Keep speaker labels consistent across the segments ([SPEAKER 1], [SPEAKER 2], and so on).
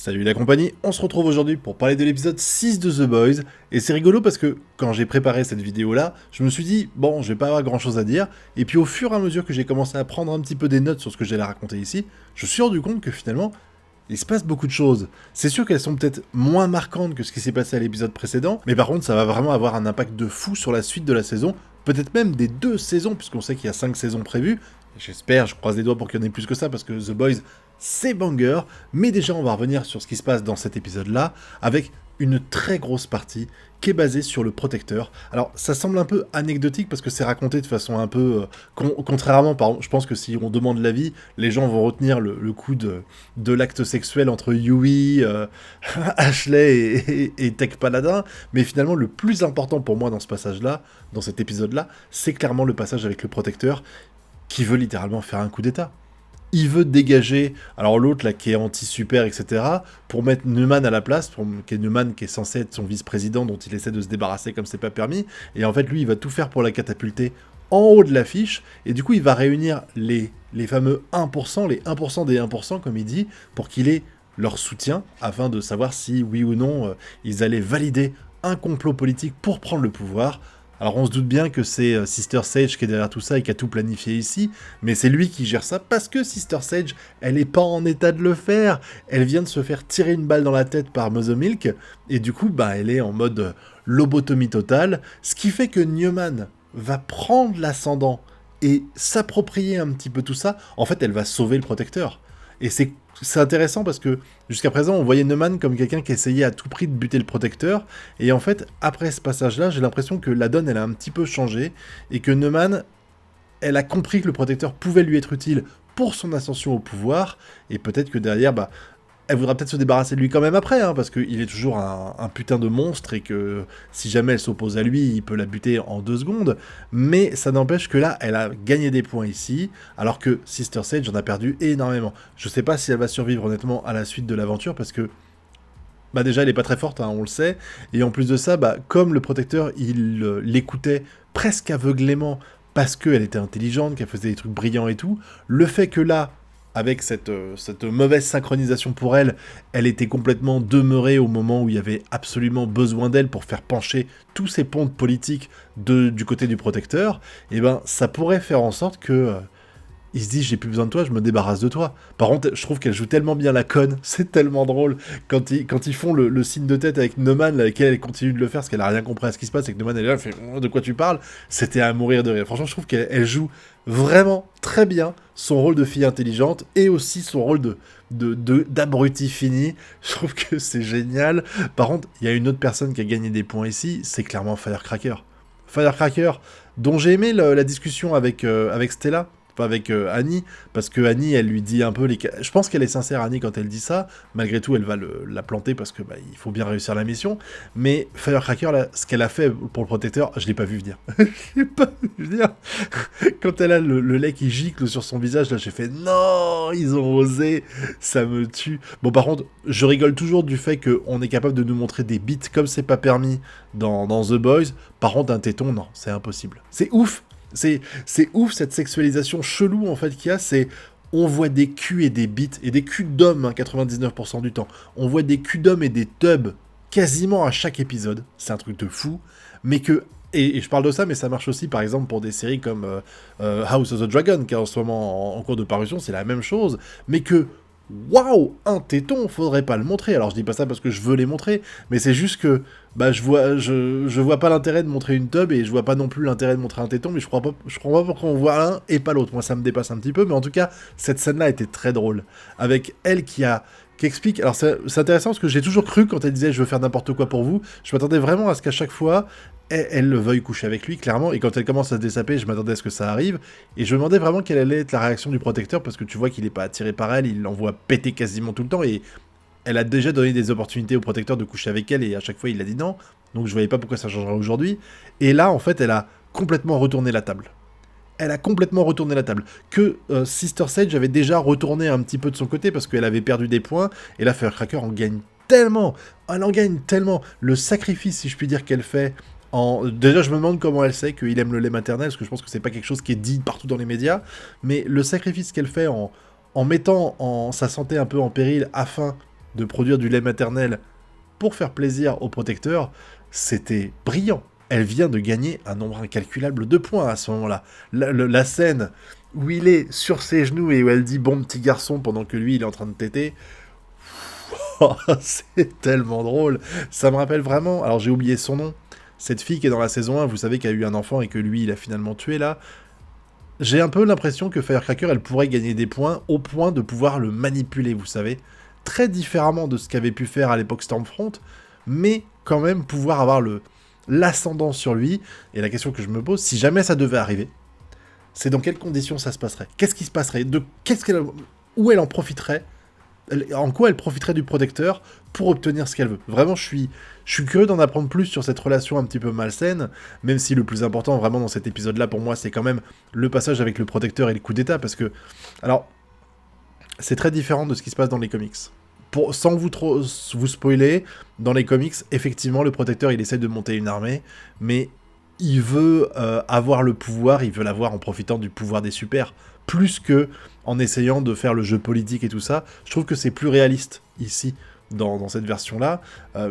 [SPEAKER 1] Salut la compagnie, on se retrouve aujourd'hui pour parler de l'épisode 6 de The Boys, et c'est rigolo parce que quand j'ai préparé cette vidéo là, je me suis dit, bon, je vais pas avoir grand chose à dire, et puis au fur et à mesure que j'ai commencé à prendre un petit peu des notes sur ce que j'allais raconter ici, je me suis rendu compte que finalement, il se passe beaucoup de choses. C'est sûr qu'elles sont peut-être moins marquantes que ce qui s'est passé à l'épisode précédent, mais par contre ça va vraiment avoir un impact de fou sur la suite de la saison, peut-être même des 2 saisons, puisqu'on sait qu'il y a 5 saisons prévues. J'espère, je croise les doigts pour qu'il y en ait plus que ça, parce que The Boys, c'est banger, mais déjà on va revenir sur ce qui se passe dans cet épisode-là, avec une très grosse partie qui est basée sur le protecteur. Alors ça semble un peu anecdotique parce que c'est raconté de façon un peu... contrairement, par exemple, je pense que si on demande l'avis, les gens vont retenir le coup de l'acte sexuel entre Yui, Ashley et Tech Paladin, mais finalement le plus important pour moi dans ce passage-là, dans cet épisode-là, c'est clairement le passage avec le protecteur qui veut littéralement faire un coup d'état. Il veut dégager, alors l'autre là qui est anti-super, etc., pour mettre Neumann à la place, Neumann qui est censé être son vice-président dont il essaie de se débarrasser comme c'est pas permis, et en fait lui il va tout faire pour la catapulter en haut de l'affiche, et du coup il va réunir les fameux 1%, les 1% des 1% comme il dit, pour qu'il ait leur soutien, afin de savoir si oui ou non ils allaient valider un complot politique pour prendre le pouvoir. Alors on se doute bien que c'est Sister Sage qui est derrière tout ça et qui a tout planifié ici, mais c'est lui qui gère ça parce que Sister Sage, elle est pas en état de le faire. Elle vient de se faire tirer une balle dans la tête par Mother Milk, et du coup, elle est en mode lobotomie totale, ce qui fait que Neumann va prendre l'ascendant et s'approprier un petit peu tout ça. En fait, elle va sauver le protecteur. Et c'est intéressant parce que jusqu'à présent, on voyait Neumann comme quelqu'un qui essayait à tout prix de buter le protecteur. Et en fait, après ce passage-là, j'ai l'impression que la donne, elle a un petit peu changé. Et que Neumann, elle a compris que le protecteur pouvait lui être utile pour son ascension au pouvoir. Et peut-être que derrière, elle voudra peut-être se débarrasser de lui quand même après, parce qu'il est toujours un putain de monstre et que si jamais elle s'oppose à lui, il peut la buter en 2 secondes. Mais ça n'empêche que là, elle a gagné des points ici, alors que Sister Sage en a perdu énormément. Je sais pas si elle va survivre honnêtement à la suite de l'aventure, parce que déjà elle est pas très forte, on le sait, et en plus de ça, comme le protecteur, il l'écoutait presque aveuglément parce qu'elle était intelligente, qu'elle faisait des trucs brillants et tout, le fait que là, avec cette mauvaise synchronisation pour elle, elle était complètement demeurée au moment où il y avait absolument besoin d'elle pour faire pencher tous ces pontes politiques du côté du protecteur, et ça pourrait faire en sorte que il se dit j'ai plus besoin de toi, je me débarrasse de toi. Par contre, je trouve qu'elle joue tellement bien la conne, c'est tellement drôle. Quand ils font le signe de tête avec Neumann, avec elle continue de le faire parce qu'elle a rien compris à ce qui se passe, et que Neumann elle est là, elle fait de quoi tu parles, c'était à mourir de rire. Franchement, je trouve qu'elle joue vraiment très bien son rôle de fille intelligente et aussi son rôle d'abruti fini. Je trouve que c'est génial. Par contre, il y a une autre personne qui a gagné des points ici, c'est clairement Firecracker. Firecracker, dont j'ai aimé la discussion avec Stella, avec Annie, parce que Annie, elle lui dit un peu je pense qu'elle est sincère, Annie, quand elle dit ça. Malgré tout, elle va la planter parce que il faut bien réussir la mission. Mais Firecracker, là, ce qu'elle a fait pour le protecteur, je l'ai pas vu venir. Je l'ai pas vu venir. Quand elle a le lait qui gicle sur son visage, là, j'ai fait non, ils ont osé, ça me tue. Bon, par contre, je rigole toujours du fait qu'on est capable de nous montrer des bits comme c'est pas permis dans The Boys. Par contre, un téton, non, c'est impossible. C'est ouf. C'est ouf cette sexualisation chelou en fait qu'il y a, on voit des culs et des bites, et des culs d'hommes 99% du temps. On voit des culs d'hommes et des tubs quasiment à chaque épisode, c'est un truc de fou, mais que... Et je parle de ça, mais ça marche aussi par exemple pour des séries comme House of the Dragon, qui est en ce moment en cours de parution, c'est la même chose, mais que... Waouh, un téton, faudrait pas le montrer. Alors je dis pas ça parce que je veux les montrer, mais c'est juste que je vois pas l'intérêt de montrer une tub et je vois pas non plus l'intérêt de montrer un téton, mais je crois pas pourquoi on voit l'un et pas l'autre. Moi ça me dépasse un petit peu, mais en tout cas cette scène-là était très drôle avec elle qui explique. Alors c'est intéressant parce que j'ai toujours cru quand elle disait je veux faire n'importe quoi pour vous, je m'attendais vraiment à ce qu'à chaque fois elle le veuille coucher avec lui, clairement, et quand elle commence à se dessaper, je m'attendais à ce que ça arrive, et je me demandais vraiment quelle allait être la réaction du protecteur, parce que tu vois qu'il est pas attiré par elle, il l'envoie péter quasiment tout le temps, et elle a déjà donné des opportunités au protecteur de coucher avec elle, et à chaque fois il a dit non, donc je voyais pas pourquoi ça changerait aujourd'hui, et là en fait elle a complètement retourné la table. Elle a complètement retourné la table. Que Sister Sage avait déjà retourné un petit peu de son côté, parce qu'elle avait perdu des points, et là Firecracker en gagne tellement, elle en gagne tellement, le sacrifice si je puis dire qu'elle fait... Déjà, je me demande comment elle sait qu'il aime le lait maternel, parce que je pense que c'est pas quelque chose qui est dit partout dans les médias, mais le sacrifice qu'elle fait en mettant sa santé un peu en péril afin de produire du lait maternel pour faire plaisir au protecteur, c'était brillant. Elle vient de gagner un nombre incalculable de points à ce moment-là. La scène où il est sur ses genoux et où elle dit « bon petit garçon » pendant que lui il est en train de téter, c'est tellement drôle. Ça me rappelle vraiment, alors j'ai oublié son nom, cette fille qui est dans la saison 1, vous savez, qui a eu un enfant et que lui il a finalement tué là. J'ai un peu l'impression que Firecracker, elle pourrait gagner des points au point de pouvoir le manipuler, vous savez. Très différemment de ce qu'avait pu faire à l'époque Stormfront, mais quand même pouvoir avoir l'ascendant sur lui. Et la question que je me pose, si jamais ça devait arriver, c'est dans quelles conditions ça se passerait? Qu'est-ce qui se passerait? Où elle en profiterait? En quoi elle profiterait du protecteur pour obtenir ce qu'elle veut? Vraiment, je suis curieux d'en apprendre plus sur cette relation un petit peu malsaine, même si le plus important vraiment dans cet épisode-là pour moi, c'est quand même le passage avec le protecteur et le coup d'état, parce que... Alors, c'est très différent de ce qui se passe dans les comics. Sans vous spoiler, dans les comics, effectivement, le protecteur, il essaie de monter une armée, mais il veut avoir le pouvoir, il veut l'avoir en profitant du pouvoir des super, plus que en essayant de faire le jeu politique et tout ça. Je trouve que c'est plus réaliste, ici, dans cette version-là,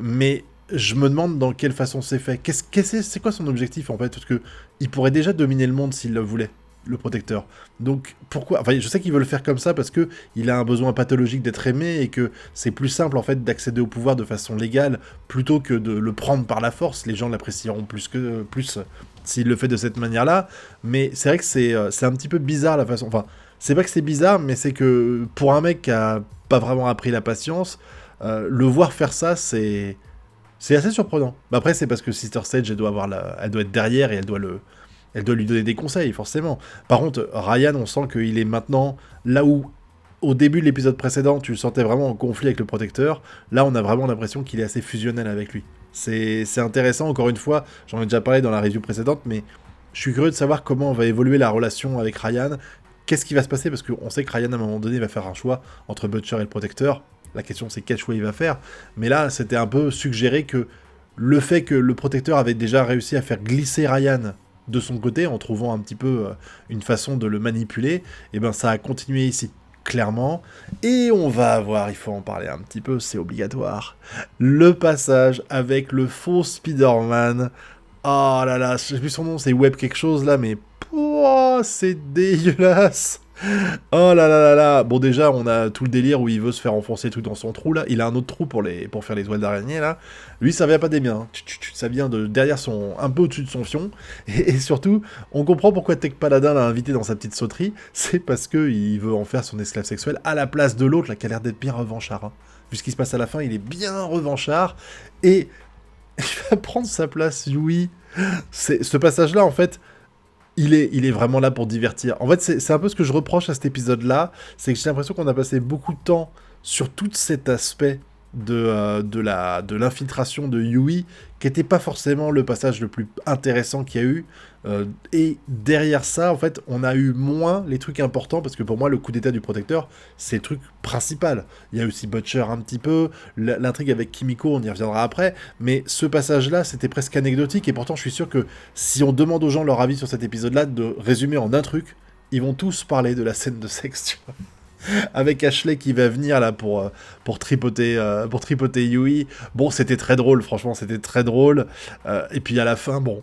[SPEAKER 1] mais je me demande dans quelle façon c'est fait. C'est quoi son objectif, en fait? Parce que il pourrait déjà dominer le monde s'il le voulait, le protecteur. Donc, pourquoi... Enfin, je sais qu'il veut le faire comme ça parce que il a un besoin pathologique d'être aimé et que c'est plus simple, en fait, d'accéder au pouvoir de façon légale plutôt que de le prendre par la force. Les gens l'apprécieront plus s'il le fait de cette manière-là. Mais c'est vrai que c'est un petit peu bizarre, la façon... Enfin, c'est pas que c'est bizarre, mais c'est que pour un mec qui a pas vraiment appris la patience, le voir faire ça, c'est assez surprenant. Mais après, c'est parce que Sister Sage, elle doit être derrière et elle doit lui donner des conseils, forcément. Par contre, Ryan, on sent qu'il est maintenant là où, au début de l'épisode précédent, tu le sentais vraiment en conflit avec le protecteur. Là, on a vraiment l'impression qu'il est assez fusionnel avec lui. C'est intéressant, encore une fois, j'en ai déjà parlé dans la review précédente, mais je suis curieux de savoir comment va évoluer la relation avec Ryan. Qu'est-ce qui va se passer? Parce qu'on sait que Ryan, à un moment donné, va faire un choix entre Butcher et le protecteur. La question, c'est quel choix il va faire. Mais là, c'était un peu suggéré que le fait que le protecteur avait déjà réussi à faire glisser Ryan de son côté, en trouvant un petit peu une façon de le manipuler, et ben ça a continué ici, clairement. Et on va avoir, il faut en parler un petit peu, c'est obligatoire, le passage avec le faux Spider-Man. Oh là là, je sais plus son nom, c'est Web quelque chose là, mais oh, c'est dégueulasse. Oh là là là là. Bon, déjà, on a tout le délire où il veut se faire enfoncer tout dans son trou, là. Il a un autre trou pour faire les toiles d'araignée, là. Lui, ça vient pas des miens. Ça vient de derrière un peu au-dessus de son fion. Et surtout, on comprend pourquoi Tech Paladin l'a invité dans sa petite sauterie. C'est parce qu'il veut en faire son esclave sexuel à la place de l'autre, là, qui a l'air d'être bien revanchard. Hein. Vu ce qui se passe à la fin, il est bien revanchard. Et il va prendre sa place, Yui. Ce passage-là, en fait... Il est vraiment là pour divertir. En fait, c'est un peu ce que je reproche à cet épisode-là, c'est que j'ai l'impression qu'on a passé beaucoup de temps sur tout cet aspect de l'infiltration de Yui, qui n'était pas forcément le passage le plus intéressant qu'il y a eu. Et derrière ça, en fait, on a eu moins les trucs importants, parce que pour moi, le coup d'état du protecteur, c'est le truc principal. Il y a aussi Butcher un petit peu, l'intrigue avec Kimiko, on y reviendra après, mais ce passage-là, c'était presque anecdotique, et pourtant, je suis sûr que si on demande aux gens leur avis sur cet épisode-là, de résumer en un truc, ils vont tous parler de la scène de sexe, tu vois. Avec Ashley qui va venir là pour tripoter Yui. Bon, c'était très drôle, franchement, c'était très drôle. Et puis à la fin, bon,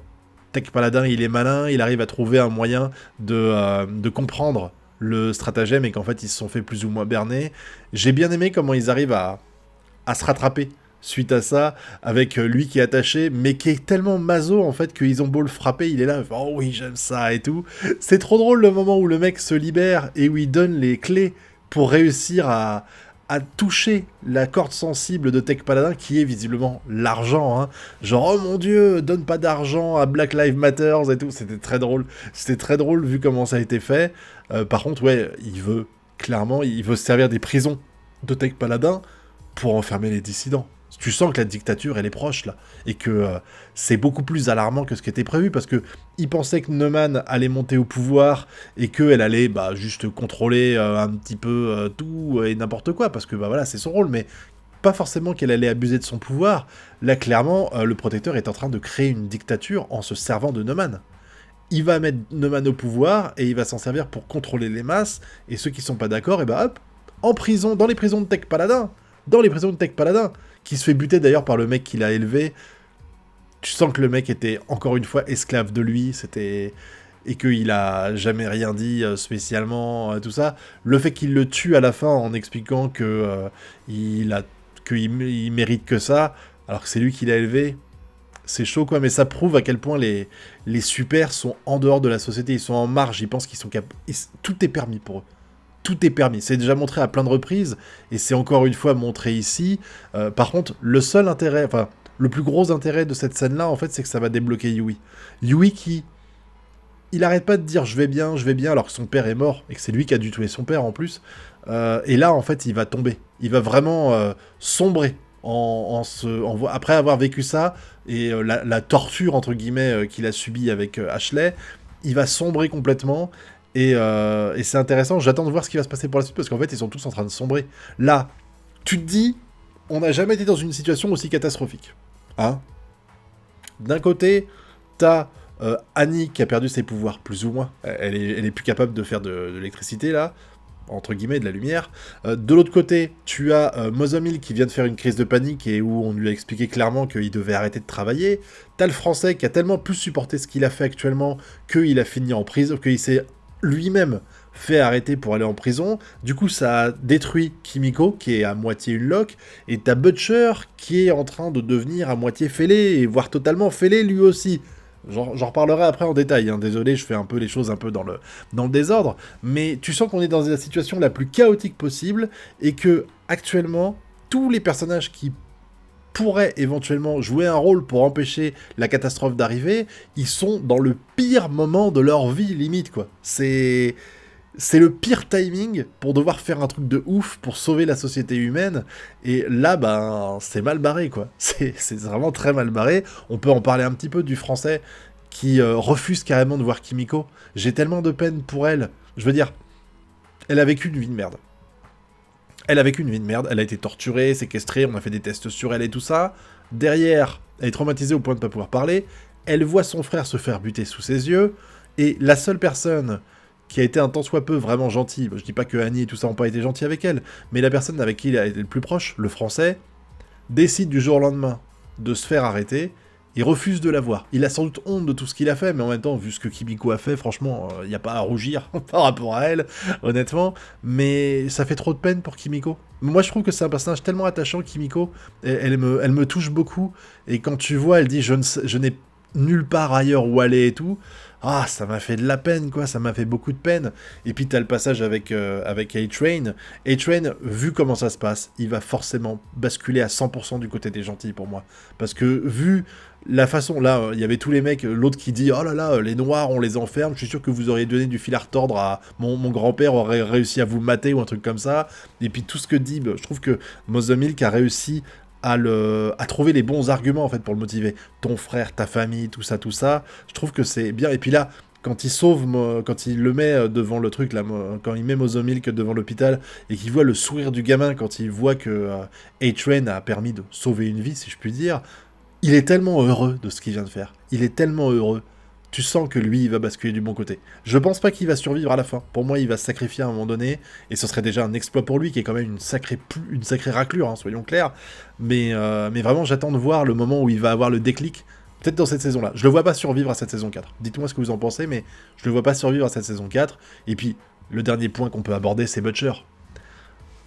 [SPEAKER 1] Tech Paladin, il est malin, il arrive à trouver un moyen de comprendre le stratagème et qu'en fait, ils se sont fait plus ou moins berner. J'ai bien aimé comment ils arrivent à se rattraper suite à ça, avec lui qui est attaché, mais qui est tellement maso en fait qu'ils ont beau le frapper, il est là, oh oui j'aime ça et tout. C'est trop drôle le moment où le mec se libère et où il donne les clés pour réussir à toucher la corde sensible de Tech Paladin, qui est visiblement l'argent, hein. Genre, oh mon dieu, donne pas d'argent à Black Lives Matter et tout, c'était très drôle vu comment ça a été fait. Par contre, ouais, il veut se servir des prisons de Tech Paladin pour enfermer les dissidents. Tu sens que la dictature, elle est proche, là, et que c'est beaucoup plus alarmant que ce qui était prévu, parce que il pensait que Neumann allait monter au pouvoir, et qu'elle allait juste contrôler un petit peu tout et n'importe quoi, parce que voilà, c'est son rôle, mais pas forcément qu'elle allait abuser de son pouvoir. Là, clairement, le protecteur est en train de créer une dictature en se servant de Neumann. Il va mettre Neumann au pouvoir, et il va s'en servir pour contrôler les masses, et ceux qui sont pas d'accord, et hop, en prison, dans les prisons de Tech Paladin. dans les prisons de Tech Paladin, qui se fait buter d'ailleurs par le mec qui l'a élevé. Tu sens que le mec était encore une fois esclave de lui, et qu'il a jamais rien dit spécialement, tout ça. Le fait qu'il le tue à la fin en expliquant qu'il mérite que ça, alors que c'est lui qui l'a élevé, c'est chaud quoi, mais ça prouve à quel point les super sont en dehors de la société, ils sont en marge, ils pensent qu'ils sont capables... Tout est permis pour eux. Tout est permis. C'est déjà montré à plein de reprises, et c'est encore une fois montré ici. Par contre, le seul intérêt, enfin, le plus gros intérêt de cette scène-là, en fait, c'est que ça va débloquer Yui. Yui qui... Il arrête pas de dire je vais bien, alors que son père est mort, et que c'est lui qui a dû tuer son père en plus. Et là, en fait, il va tomber. Il va vraiment sombrer. Après avoir vécu ça, et la torture, entre guillemets, qu'il a subie avec Ashley, il va sombrer complètement. Et c'est intéressant, j'attends de voir ce qui va se passer pour la suite, parce qu'en fait, ils sont tous en train de sombrer. Là, tu te dis, on n'a jamais été dans une situation aussi catastrophique. Hein ? D'un côté, t'as Annie qui a perdu ses pouvoirs, plus ou moins. Elle est plus capable de faire de l'électricité, là, entre guillemets, de la lumière. De l'autre côté, tu as Mozamil qui vient de faire une crise de panique et où on lui a expliqué clairement qu'il devait arrêter de travailler. T'as le Français qui a tellement plus supporté ce qu'il a fait actuellement qu'il a fini en prison, qu'il s'est lui-même fait arrêter pour aller en prison. Du coup, ça a détruit Kimiko, qui est à moitié une loque, et t'as Butcher qui est en train de devenir à moitié fêlé, voire totalement fêlé lui aussi. J'en reparlerai après en détail, hein. Désolé, je fais un peu les choses un peu dans le désordre, mais tu sens qu'on est dans la situation la plus chaotique possible, et que, actuellement, tous les personnages qui pourraient éventuellement jouer un rôle pour empêcher la catastrophe d'arriver, ils sont dans le pire moment de leur vie, limite, quoi. C'est le pire timing pour devoir faire un truc de ouf pour sauver la société humaine. Et là, ben, c'est mal barré, quoi. C'est vraiment très mal barré. On peut en parler un petit peu du Français qui refuse carrément de voir Kimiko. J'ai tellement de peine pour elle. Je veux dire, elle a vécu une vie de merde. Elle a été torturée, séquestrée, on a fait des tests sur elle et tout ça. Derrière, elle est traumatisée au point de ne pas pouvoir parler. Elle voit son frère se faire buter sous ses yeux. Et la seule personne qui a été un tant soit peu vraiment gentil, je dis pas que Annie et tout ça n'ont pas été gentils avec elle, mais la personne avec qui il a été le plus proche, le Français, décide du jour au lendemain de se faire arrêter, et refuse de la voir. Il a sans doute honte de tout ce qu'il a fait, mais en même temps, vu ce que Kimiko a fait, franchement, il n'y a pas à rougir par rapport à elle, honnêtement, mais ça fait trop de peine pour Kimiko. Moi, je trouve que c'est un personnage tellement attachant, Kimiko, elle me touche beaucoup, et quand tu vois, elle dit « je n'ai nulle part ailleurs où aller et tout », ah, ça m'a fait de la peine, quoi, ça m'a fait beaucoup de peine. Et puis t'as le passage avec A-Train. A-Train, vu comment ça se passe, il va forcément basculer à 100% du côté des gentils pour moi. Parce que vu la façon, là, il y avait tous les mecs, l'autre qui dit « Oh là là, les noirs, on les enferme, je suis sûr que vous auriez donné du fil à retordre à... Mon grand-père aurait réussi à vous mater » ou un truc comme ça. Et puis tout ce que dit, je trouve que Mozamilk a réussi à trouver les bons arguments en fait pour le motiver. Ton frère, ta famille, tout ça, je trouve que c'est bien. Et puis là, quand il le met devant le truc, là, quand il met Mozamilk devant l'hôpital et qu'il voit le sourire du gamin quand il voit que A-Train a permis de sauver une vie, si je puis dire, il est tellement heureux de ce qu'il vient de faire. Il est tellement heureux. Tu sens que lui, il va basculer du bon côté. Je pense pas qu'il va survivre à la fin. Pour moi, il va se sacrifier à un moment donné, et ce serait déjà un exploit pour lui, qui est quand même une sacrée raclure, hein, soyons clairs. Mais vraiment, j'attends de voir le moment où il va avoir le déclic, peut-être dans cette saison-là. Je le vois pas survivre à cette saison 4. Dites-moi ce que vous en pensez, mais je le vois pas survivre à cette saison 4. Et puis, le dernier point qu'on peut aborder, c'est Butcher.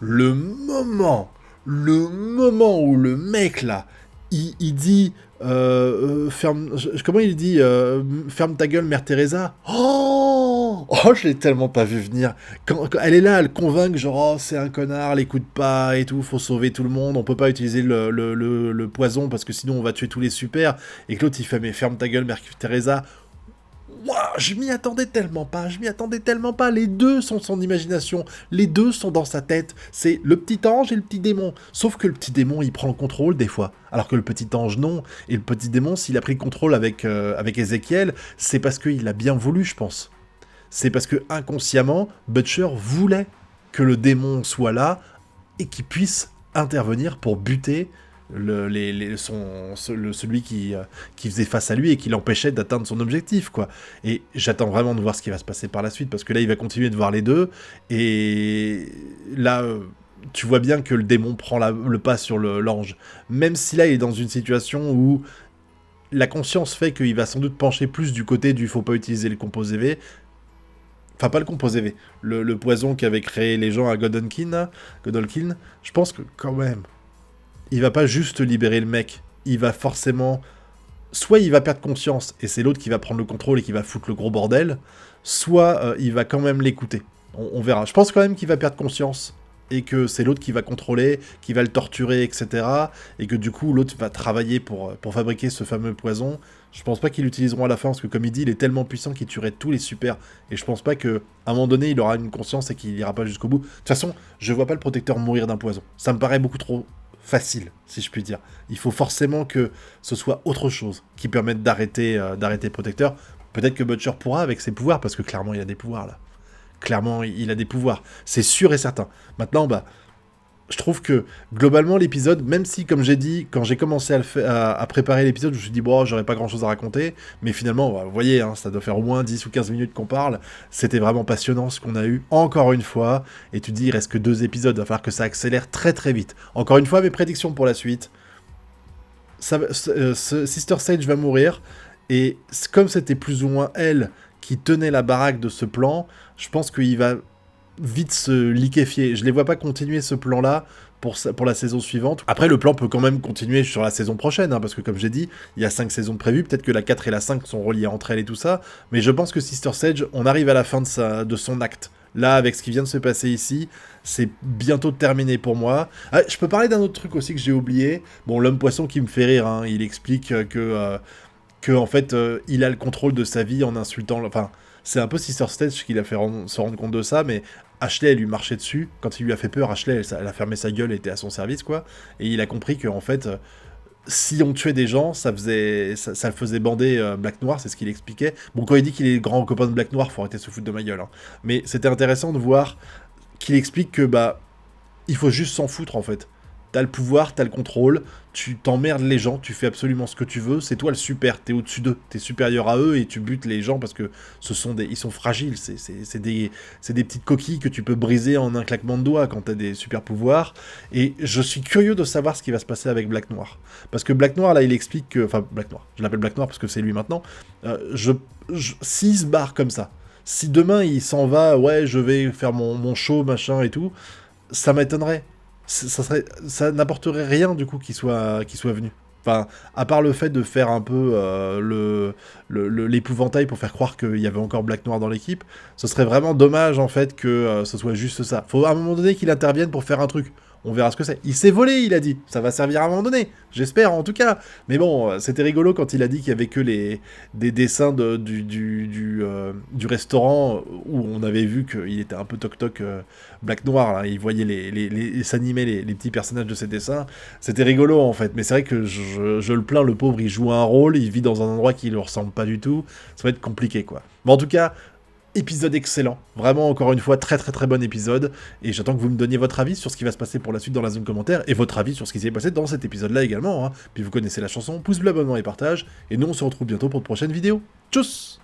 [SPEAKER 1] Le moment où le mec, là, il dit... comment il dit ferme ta gueule, Mère Teresa. Oh, je l'ai tellement pas vu venir. Quand elle est là, elle convainc genre, oh, c'est un connard, l'écoute pas et tout, faut sauver tout le monde, on peut pas utiliser le poison parce que sinon on va tuer tous les super. Et que l'autre il fait, mais ferme ta gueule, Mère Teresa. Wow, je m'y attendais tellement pas, les deux sont son imagination, les deux sont dans sa tête, c'est le petit ange et le petit démon, sauf que le petit démon il prend le contrôle des fois, alors que le petit ange non, et le petit démon s'il a pris le contrôle avec Ezekiel, c'est parce qu'il a bien voulu je pense, c'est parce que inconsciemment, Butcher voulait que le démon soit là, et qu'il puisse intervenir pour buter celui qui faisait face à lui et qui l'empêchait d'atteindre son objectif, quoi. Et j'attends vraiment de voir ce qui va se passer par la suite, parce que là, il va continuer de voir les deux, et là, tu vois bien que le démon prend le pas sur l'ange. Même si là, il est dans une situation où la conscience fait qu'il va sans doute pencher plus du côté du faut pas utiliser le composé V. Enfin, pas le composé V. Le poison qu'avait créé les gens à Godolkin. Je pense que quand même, il va pas juste libérer le mec. Il va forcément... Soit il va perdre conscience, et c'est l'autre qui va prendre le contrôle et qui va foutre le gros bordel, soit il va quand même l'écouter. On verra. Je pense quand même qu'il va perdre conscience, et que c'est l'autre qui va contrôler, qui va le torturer, etc. Et que du coup, l'autre va travailler pour fabriquer ce fameux poison. Je pense pas qu'ils l'utiliseront à la fin, parce que comme il dit, il est tellement puissant qu'il tuerait tous les super. Et je pense pas qu'à un moment donné, il aura une conscience et qu'il ira pas jusqu'au bout. De toute façon, je vois pas le protecteur mourir d'un poison. Ça me paraît beaucoup trop facile, si je puis dire. Il faut forcément que ce soit autre chose qui permette d'arrêter le protecteur. Peut-être que Butcher pourra avec ses pouvoirs, parce que clairement, il a des pouvoirs, là. Clairement, il a des pouvoirs. C'est sûr et certain. Maintenant, bah, je trouve que, globalement, l'épisode, même si, comme j'ai dit, quand j'ai commencé à préparer l'épisode, je me suis dit, bon, j'aurais pas grand-chose à raconter, mais finalement, bah, vous voyez, hein, ça doit faire au moins 10 ou 15 minutes qu'on parle, c'était vraiment passionnant ce qu'on a eu, encore une fois, et tu te dis, il reste que 2 épisodes, il va falloir que ça accélère très très vite. Encore une fois, mes prédictions pour la suite, Sister Sage va mourir, et comme c'était plus ou moins elle qui tenait la baraque de ce plan, je pense qu'il va vite se liquéfier. Je les vois pas continuer ce plan-là pour la saison suivante. Après, le plan peut quand même continuer sur la saison prochaine, hein, parce que comme j'ai dit, il y a 5 saisons de prévues, peut-être que la 4 et la 5 sont reliées entre elles et tout ça, mais je pense que Sister Sage, on arrive à la fin de son acte. Là, avec ce qui vient de se passer ici, c'est bientôt terminé pour moi. Ah, je peux parler d'un autre truc aussi que j'ai oublié. Bon, l'homme poisson qui me fait rire, hein, il explique que en fait, il a le contrôle de sa vie en insultant... Enfin, c'est un peu Sister Stage qui l'a fait se rendre compte de ça, mais Ashley, elle lui marchait dessus. Quand il lui a fait peur, Ashley, elle a fermé sa gueule et était à son service, quoi. Et il a compris que, en fait, si on tuait des gens, ça le faisait bander Black Noir, c'est ce qu'il expliquait. Bon, quand il dit qu'il est grand copain de Black Noir, faut arrêter de se foutre de ma gueule, hein. Mais c'était intéressant de voir qu'il explique que, bah, il faut juste s'en foutre, en fait. T'as le pouvoir, t'as le contrôle, tu t'emmerdes les gens, tu fais absolument ce que tu veux, c'est toi le super, t'es au-dessus d'eux, t'es supérieur à eux et tu butes les gens parce que ils sont fragiles, c'est des petites coquilles que tu peux briser en un claquement de doigts quand t'as des super pouvoirs. Et je suis curieux de savoir ce qui va se passer avec Black Noir. Parce que Black Noir, là, il explique que... Enfin, Black Noir, je l'appelle Black Noir parce que c'est lui maintenant. S'il se barre comme ça, si demain il s'en va, ouais, je vais faire mon show, machin et tout, ça m'étonnerait. Ça n'apporterait rien du coup qu'il soit venu. Enfin, à part le fait de faire un peu l'épouvantail pour faire croire qu'il y avait encore Black Noir dans l'équipe, ce serait vraiment dommage en fait que ce soit juste ça. Faut à un moment donné qu'il intervienne pour faire un truc. On verra ce que c'est. Il s'est volé, il a dit. Ça va servir à un moment donné. J'espère, en tout cas. Mais bon, c'était rigolo quand il a dit qu'il y avait que des dessins du restaurant où on avait vu qu'il était un peu toc-toc Black Noir. Là. Il voyait s'animer les petits personnages de ses dessins. C'était rigolo, en fait. Mais c'est vrai que je le plains, le pauvre, il joue un rôle, il vit dans un endroit qui ne lui ressemble pas du tout. Ça va être compliqué, quoi. Mais en tout cas... Épisode excellent, vraiment encore une fois très très très bon épisode, et j'attends que vous me donniez votre avis sur ce qui va se passer pour la suite dans la zone commentaire, et votre avis sur ce qui s'est passé dans cet épisode là également, hein. Puis vous connaissez la chanson, pouce bleu, abonnement et partage, et nous on se retrouve bientôt pour de prochaines vidéos. Tchuss!